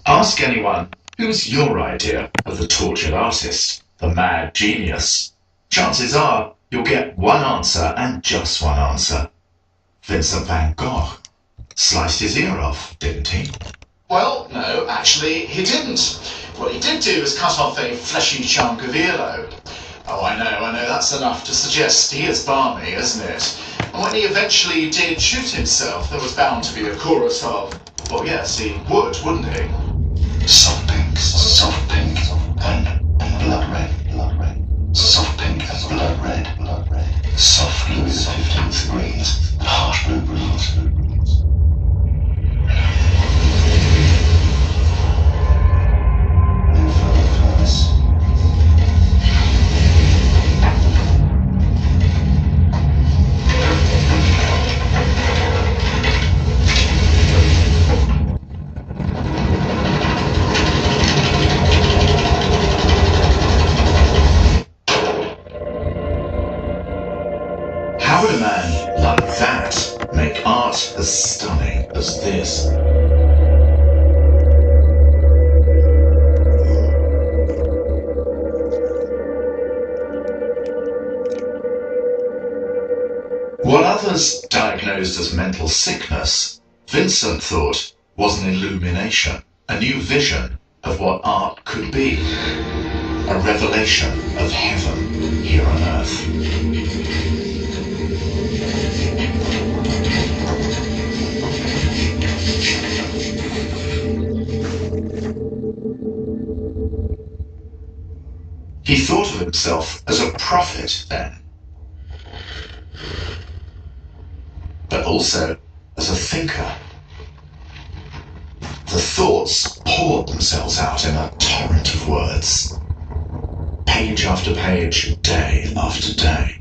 Ask anyone, who's your idea of the tortured artist, the mad genius? Chances are you'll get one answer and just one answer. Vincent van Gogh sliced his ear off, didn't he? Well, no, actually, he didn't. What he did do was cut off a fleshy chunk of earlobe. Oh, I know, that's enough to suggest he is balmy, isn't it? And when he eventually did shoot himself, there was bound to be a chorus of, well, yes, he would, wouldn't he? Soft pink, and blood red. Soft pink and blood red. Soft Louis XV greens, and harsh blue greens. No further verse. How would a man like that make art as stunning as this? What others diagnosed as mental sickness, Vincent thought was an illumination, a new vision of what art could be, a revelation of heaven here on earth. He thought of himself as a prophet then, but also as a thinker. The thoughts poured themselves out in a torrent of words, page after page, day after day.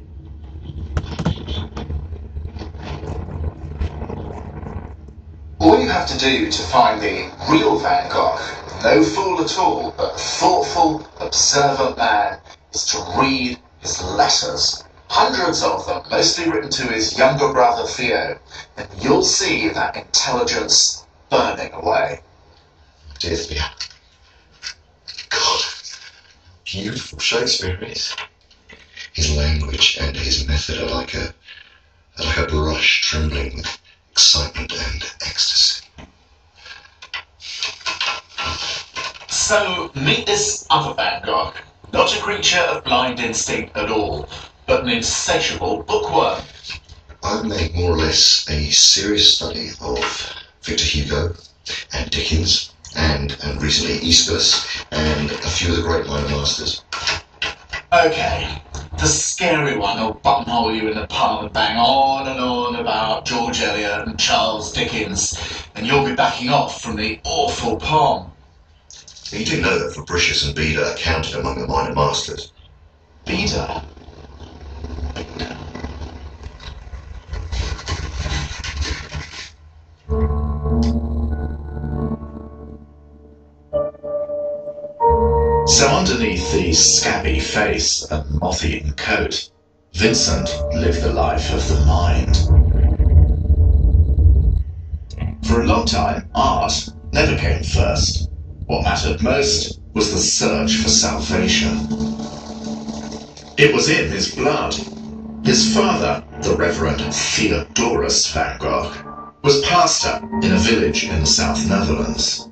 All you have to do to find the real Van Gogh, no fool at all, but thoughtful, observant man, is to read his letters. Hundreds of them, mostly written to his younger brother Theo, and you'll see that intelligence burning away. Dear Theo. God, beautiful Shakespeare is. His language and his method are like a brush trembling with excitement and ecstasy. So, meet this other Van Gogh, not a creature of blind instinct at all, but an insatiable bookworm. I've made more or less a serious study of Victor Hugo and Dickens and recently Aeschylus and a few of the great minor masters. Okay, the scary one will buttonhole you in the palm and bang on about George Eliot and Charles Dickens, and you'll be backing off from the awful poem. You do know that Fabricius and Beda are counted among the minor masters. Beda? So underneath the scabby face and moth-eaten coat, Vincent lived the life of the mind. For a long time, art never came first. What mattered most was the search for salvation. It was in his blood. His father, the Reverend Theodorus van Gogh, was pastor in a village in the South Netherlands.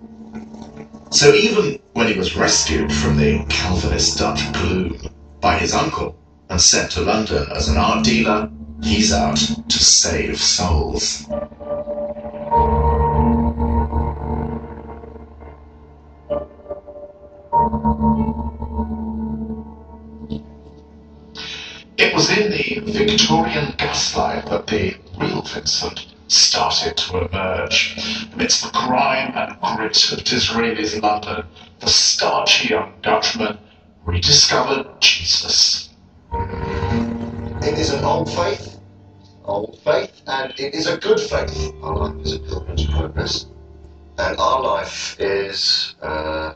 So even when he was rescued from the Calvinist Dutch gloom by his uncle and sent to London as an art dealer, he's out to save souls. It was in the Victorian gaslight that the real Vincent started to emerge. Amidst the grime and grit of Disraeli's London, the starchy young Dutchman rediscovered Jesus. It is an old faith, and it is a good faith. Our life is a pilgrim's progress, and our life is, it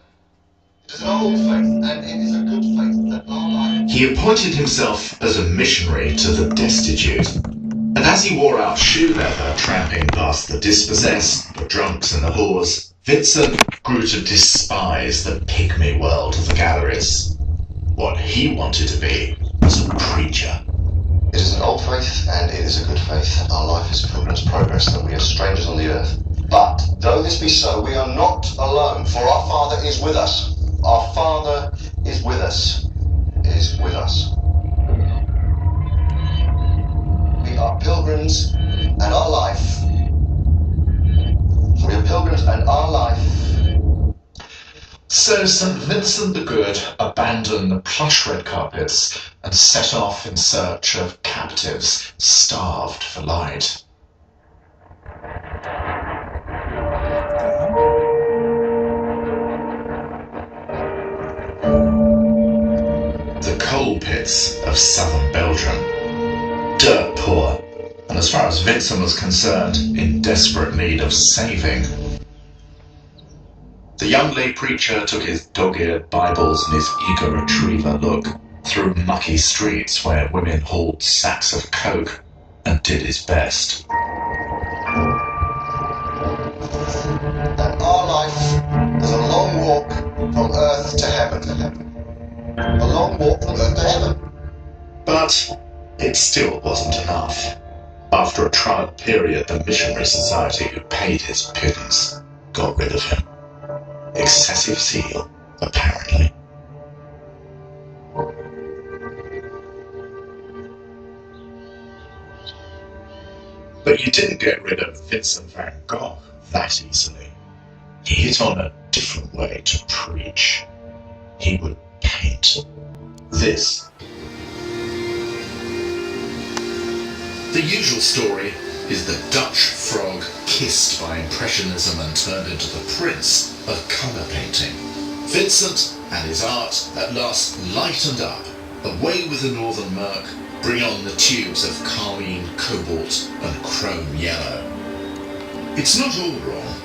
is an old faith, and it is a good faith that our life... He appointed himself as a missionary to the destitute, and as he wore out shoe leather tramping past the dispossessed, the drunks and the whores, Vincent grew to despise the pygmy world of the galleries. What he wanted to be was a preacher. It is an old faith, and it is a good faith. Our life is a pilgrim's progress, that we are strangers on the earth. But, though this be so, we are not alone, for our Father is with us. Our Father is with us. Is with us. We are pilgrims, and our life... We are pilgrims, and our life... So St. Vincent the Good abandoned the plush red carpets and set off in search of captives starved for light. The coal pits of southern Belgium. Dirt poor, and as far as Vincent was concerned, in desperate need of saving. The young lay preacher took his dog-eared Bibles and his eager retriever look through mucky streets where women hauled sacks of coke and did his best. And our life is a long walk from earth to heaven. A long walk from earth to heaven. But it still wasn't enough. After a trial period, the missionary society who paid his pittance got rid of him. Excessive zeal, apparently. But you didn't get rid of Vincent van Gogh that easily. He hit on a different way to preach. He would paint. This. The usual story is the Dutch frog kissed by Impressionism and turned into the prince of colour painting. Vincent and his art at last lightened up, away with the northern murk, bring on the tubes of carmine, cobalt and chrome yellow. It's not all wrong.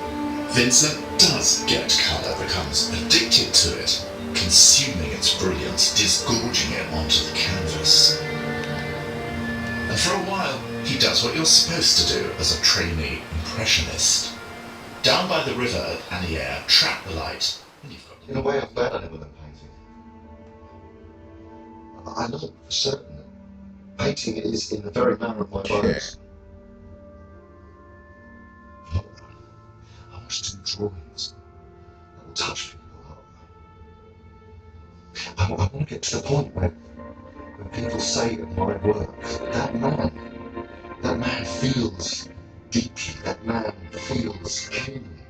Vincent does get colour, becomes addicted to it, consuming its brilliance, disgorging it onto the canvas. And for a while, he does what you're supposed to do as a trainee impressionist. Down by the river at Anières, trap the light, and you've got... In a way, I'm glad I never learned painting. I know for certain that painting is in the very marrow of my bones. I want to do drawings that will touch people. I want to get to the point where people say of my work, that man feels deeply, that man feels keenly.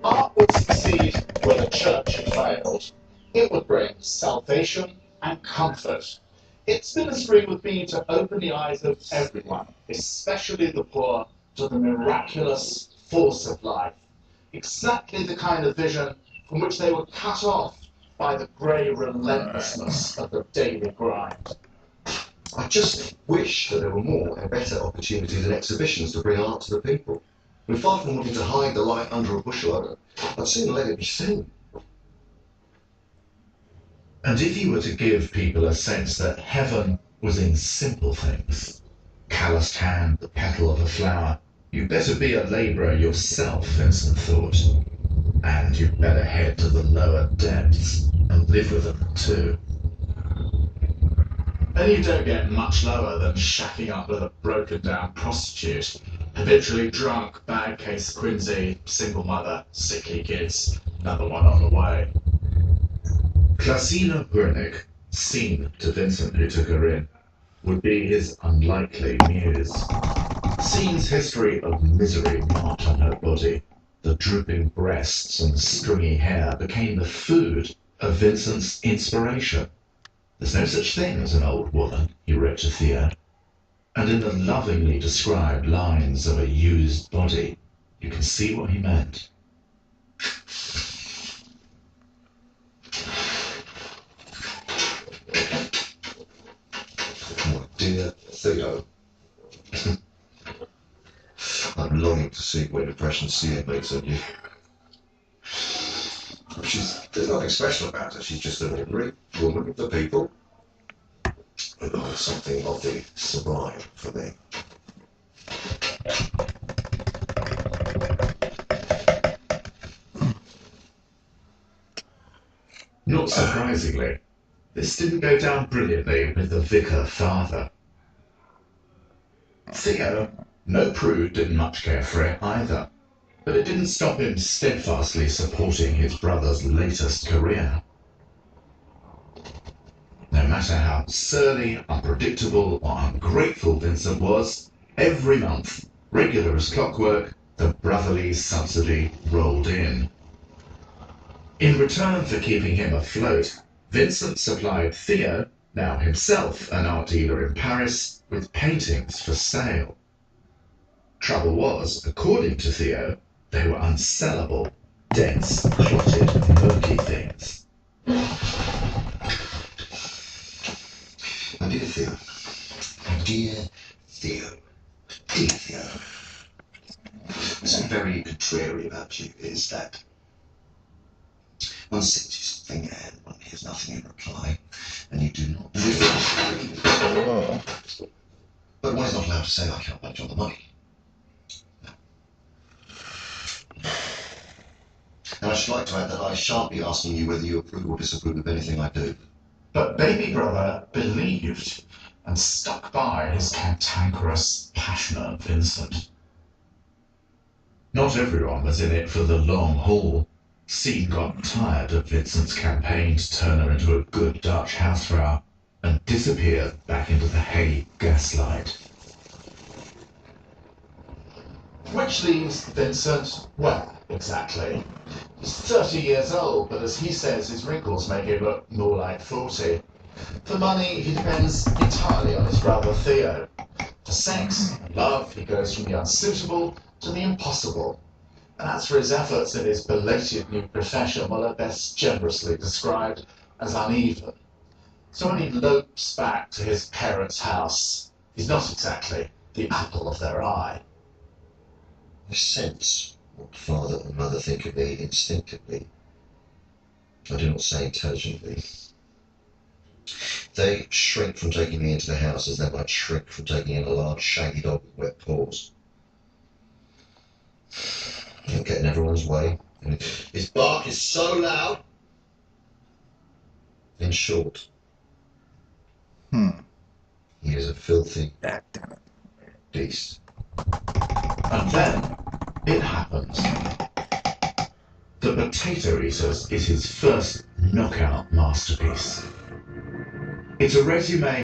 Art would succeed where the church failed. It would bring salvation and comfort. Its ministry would be to open the eyes of everyone, especially the poor, to the miraculous force of life. Exactly the kind of vision from which they were cut off by the grey relentlessness of the daily grind. I just wish that there were more and better opportunities and exhibitions to bring art to the people. And far from wanting to hide the light under a bushel, I'd sooner let it be seen. And if you were to give people a sense that heaven was in simple things, calloused hand, the petal of a flower, you'd better be a labourer yourself, Vincent thought. And you'd better head to the lower depths and live with them too. Then you don't get much lower than shacking up with a broken down prostitute, habitually drunk, bad case quinsy, single mother, sickly kids, another one on the way. Klasina Brunnick, seen to Vincent who took her in, would be his unlikely muse. Scene's history of misery marked on her body. The drooping breasts and stringy hair became the food of Vincent's inspiration. There's no such thing as an old woman, he wrote to Theo. And in the lovingly described lines of a used body, you can see what he meant. My dear Theo, I'm longing to see what impression Sia makes on you. There's nothing special about her. She's just an ordinary woman of the people. But holds something of the sublime for me. Not surprisingly, this didn't go down brilliantly with the vicar father. Theo, no prude, didn't much care for it either, but it didn't stop him steadfastly supporting his brother's latest career. No matter how surly, unpredictable, or ungrateful Vincent was, every month, regular as clockwork, the brotherly subsidy rolled in. In return for keeping him afloat, Vincent supplied Theo, now himself an art dealer in Paris, with paintings for sale. Trouble was, according to Theo, they were unsellable, dense, clotted, murky things. My dear Theo, my dear Theo, dear Theo, something very contrary about you is that one sends you something and one hears nothing in reply, and you do not really. But one is not allowed to say, I can't manage on the money. And I should like to add that I shan't be asking you whether you approve or disapprove of anything I do. But baby brother believed and stuck by his cantankerous, passionate Vincent. Not everyone was in it for the long haul. Sean got tired of Vincent's campaign to turn her into a good Dutch housefrau and disappeared back into the Hague gaslight. Which leaves Vincent, well, exactly. He's 30 years old, but as he says, his wrinkles make him look more like 40. For money, he depends entirely on his brother Theo. For sex and love, he goes from the unsuitable to the impossible. And as for his efforts in his belated new profession, well, they're best generously described as uneven. So when he lopes back to his parents' house, he's not exactly the apple of their eye. I sense what father and mother think of me instinctively. I do not say intelligently. They shrink from taking me into the house as they might shrink from taking in a large shaggy dog with wet paws. He'll get in everyone's way, and his bark is so loud. In short, he is a filthy beast. And then it happens. The Potato Eaters is his first knockout masterpiece. It's a resume